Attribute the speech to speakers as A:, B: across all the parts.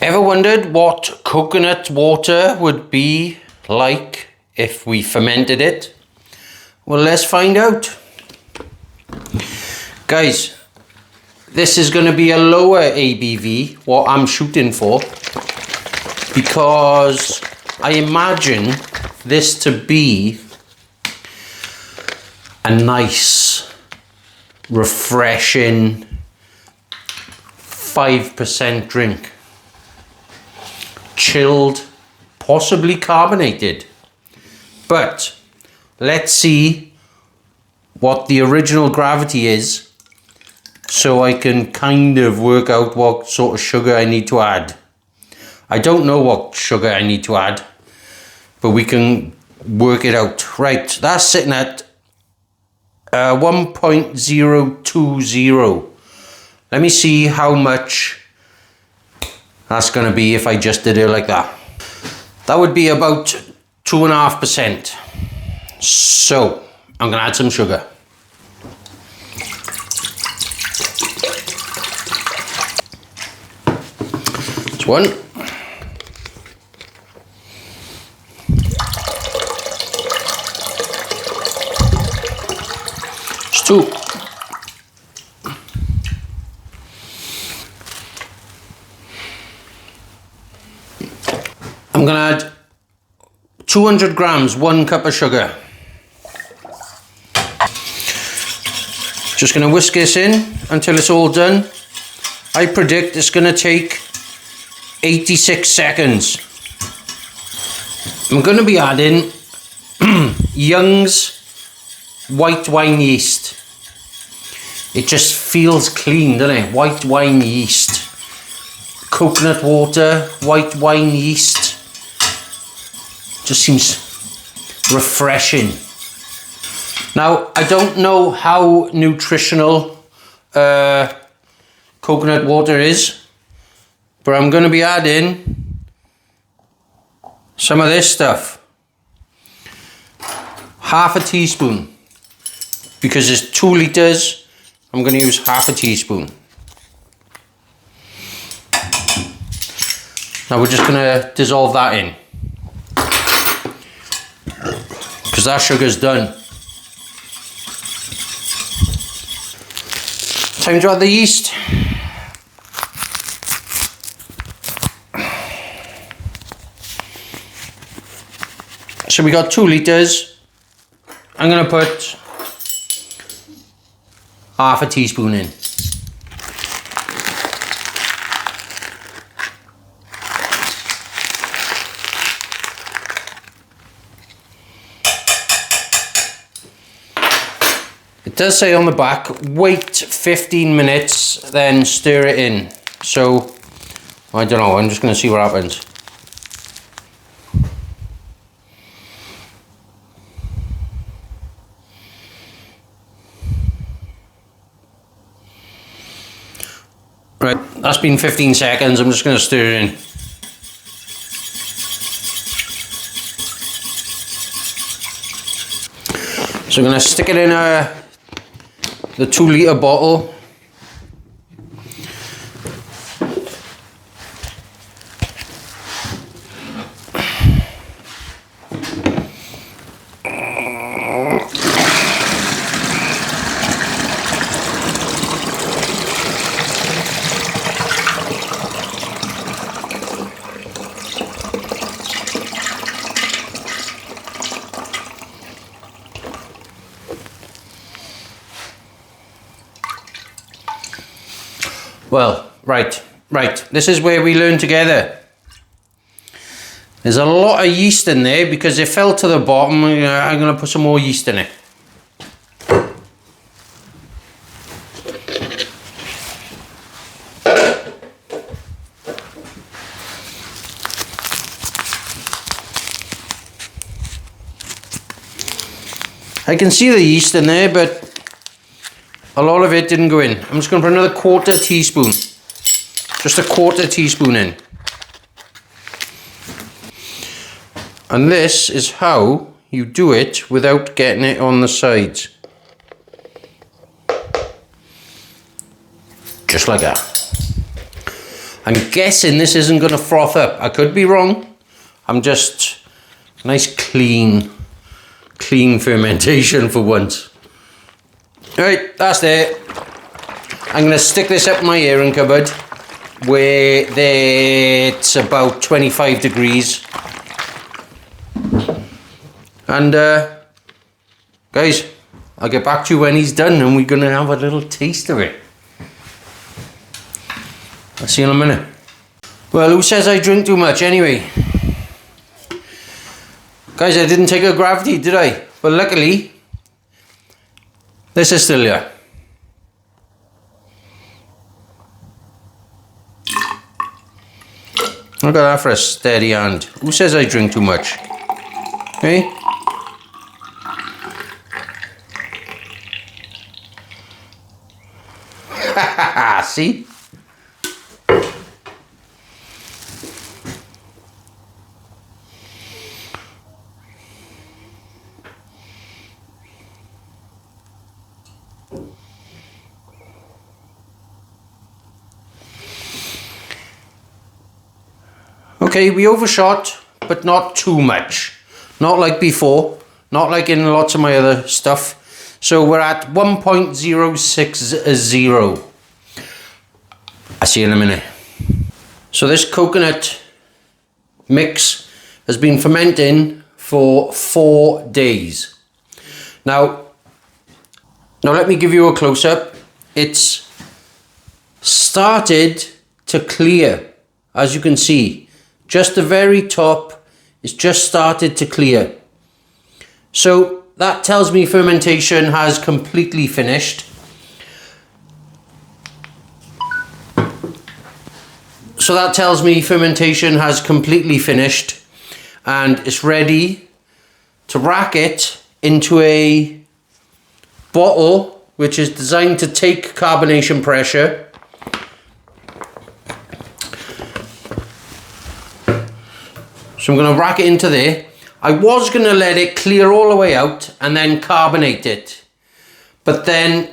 A: Ever wondered what coconut water would be like if we fermented it? Well, let's find out. Guys, this is going to be a lower ABV, what I'm shooting for, because I imagine this to be a nice, refreshing 5% drink. Chilled, possibly carbonated. But let's see what the original gravity is, so I can kind of work out what sort of sugar I need to add. I don't know what sugar I need to add, but we can work it out. Right, that's sitting at 1.020. Let me see how much that's going to be if I just did it like that. That would be about 2.5%. So I'm going to add some sugar. It's one. It's two. I'm going to add 200 grams, 1 cup of sugar. Just going to whisk this in until it's all done. I predict it's going to take 86 seconds. I'm going to be adding Young's white wine yeast. It just feels clean, doesn't it? White wine yeast. Coconut water, white wine yeast. Just seems refreshing. Now, I don't know how nutritional coconut water is, but I'm going to be adding some of this stuff. Half a teaspoon. Because it's 2 litres, I'm going to use half a teaspoon. Now we're just going to dissolve that in, because that sugar's done. Time to add the yeast. So we got 2 litres. I'm going to put half a teaspoon in. It does say on the back, wait 15 minutes, then stir it in. So, I don't know, I'm just going to see what happens. Right, that's been 15 seconds, I'm just going to stir it in. So I'm going to stick it in the 2 litre bottle. Well, right, this is where we learn together. There's a lot of yeast in there because it fell to the bottom. I'm going to put some more yeast in it. I can see the yeast in there, but a lot of it didn't go in. I'm just going to put another 1/4 teaspoon. Just a 1/4 teaspoon in. And this is how you do it without getting it on the sides. Just like that. I'm guessing this isn't going to froth up. I could be wrong. I'm just nice clean fermentation for once. Alright, that's there. I'm going to stick this up my airing cupboard where it's about 25 degrees. And guys, I'll get back to you when he's done and we're going to have a little taste of it. I'll see you in a minute. Well, who says I drink too much anyway? Guys, I didn't take a gravity, did I? But luckily, this is still here. Look at that for a steady hand. Who says I drink too much? Hey? See? Okay, we overshot, but not too much. Not like before, not like in lots of my other stuff. So we're at 1.060. I'll see you in a minute. So this coconut mix has been fermenting for 4 days. Now let me give you a close-up. It's started to clear, as you can see. Just the very top is just started to clear. So that tells me fermentation has completely finished. So that tells me fermentation has completely finished and it's ready to rack it into a bottle which is designed to take carbonation pressure. So I'm going to rack it into there. I was going to let it clear all the way out and then carbonate it. But then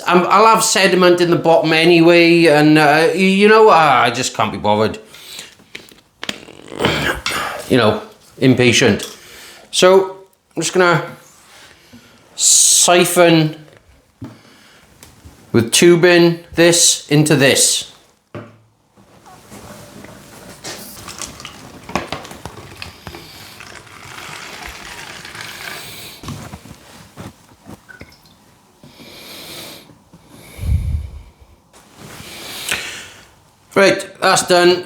A: I'll have sediment in the bottom anyway, and I just can't be bothered. Impatient. So I'm just going to siphon with tubing this into this. Right, that's done.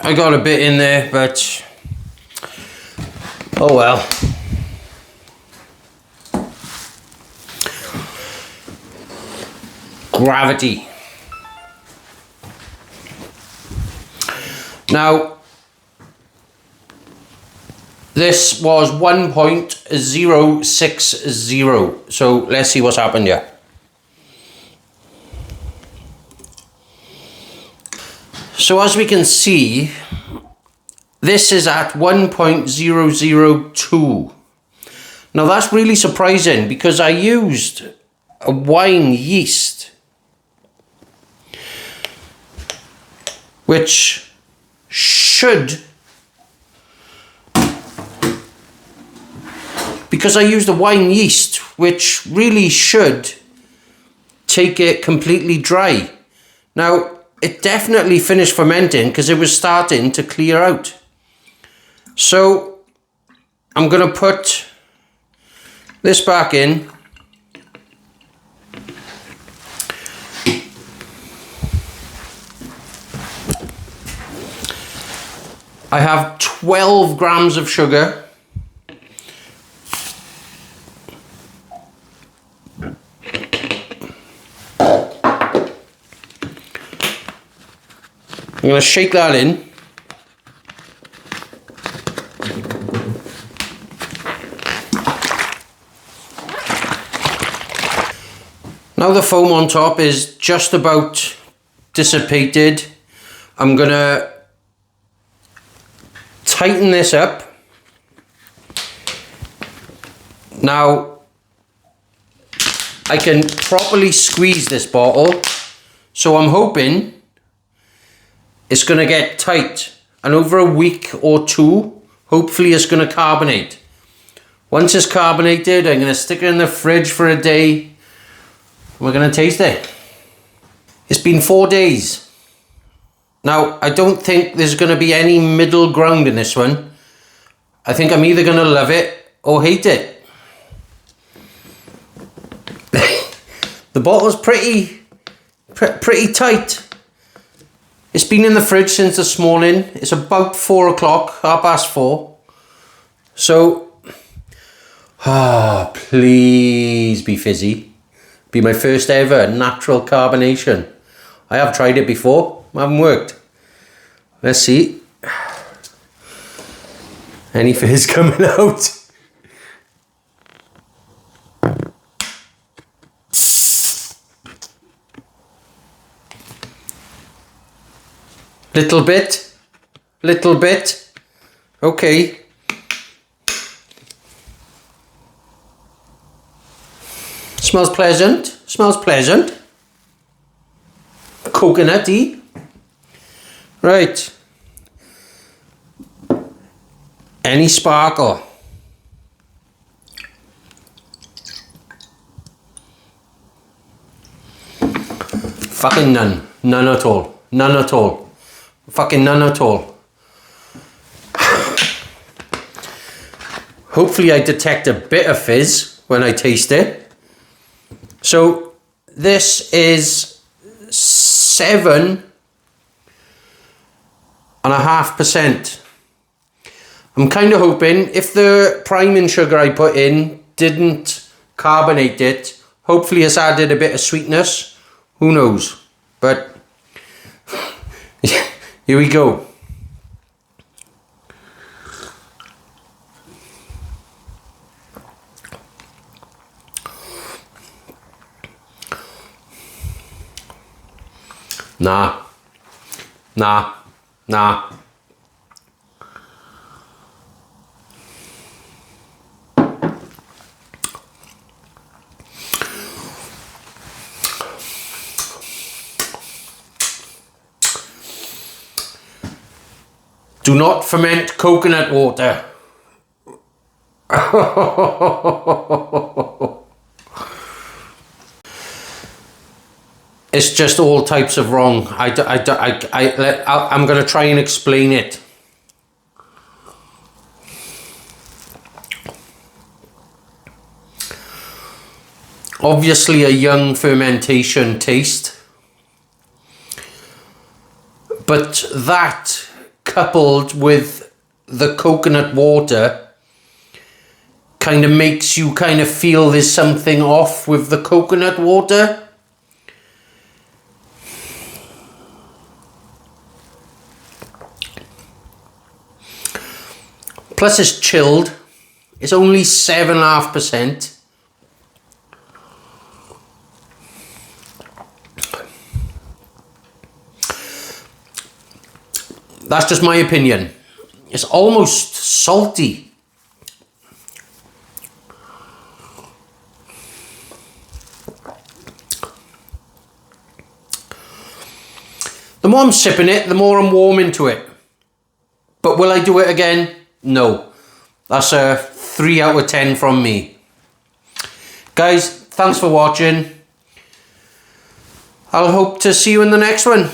A: I got a bit in there, but oh well. Gravity. Now, this was 1.060. So let's see what's happened here. So as we can see, this is at 1.002. Now that's really surprising because I used a wine yeast, which should, because I used a wine yeast, which really should take it completely dry. Now, it definitely finished fermenting because it was starting to clear out. So I'm going to put this back in. I have 12 grams of sugar. I'm going to shake that in. Now the foam on top is just about dissipated. I'm going to tighten this up. Now I can properly squeeze this bottle, so I'm hoping it's going to get tight. And over a week or two, hopefully it's going to carbonate. Once it's carbonated, I'm going to stick it in the fridge for a day. We're going to taste it. It's been 4 days. Now, I don't think there's going to be any middle ground in this one. I think I'm either going to love it or hate it. The bottle's pretty tight. It's been in the fridge since this morning. It's about 4 o'clock, 4:30. So, please be fizzy. Be my first ever natural carbonation. I have tried it before, it hasn't worked. Let's see. Any fizz coming out? Little bit. Okay. Smells pleasant. Coconutty. Right. Any sparkle? Fucking none. None at all. Fucking none at all. Hopefully I detect a bit of fizz when I taste it. So this is 7.5%. I'm kind of hoping if the priming sugar I put in didn't carbonate it, hopefully it's added a bit of sweetness. Who knows? But here we go. Nah. Do not ferment coconut water. It's just all types of wrong. I'm going to try and explain it. Obviously a young fermentation taste. But that, coupled with the coconut water, kind of makes you kind of feel there's something off with the coconut water. Plus it's chilled. It's only 7.5%. That's just my opinion. It's almost salty. The more I'm sipping it, the more I'm warming to it. But will I do it again? No. That's a 3 out of 10 from me. Guys, thanks for watching. I'll hope to see you in the next one.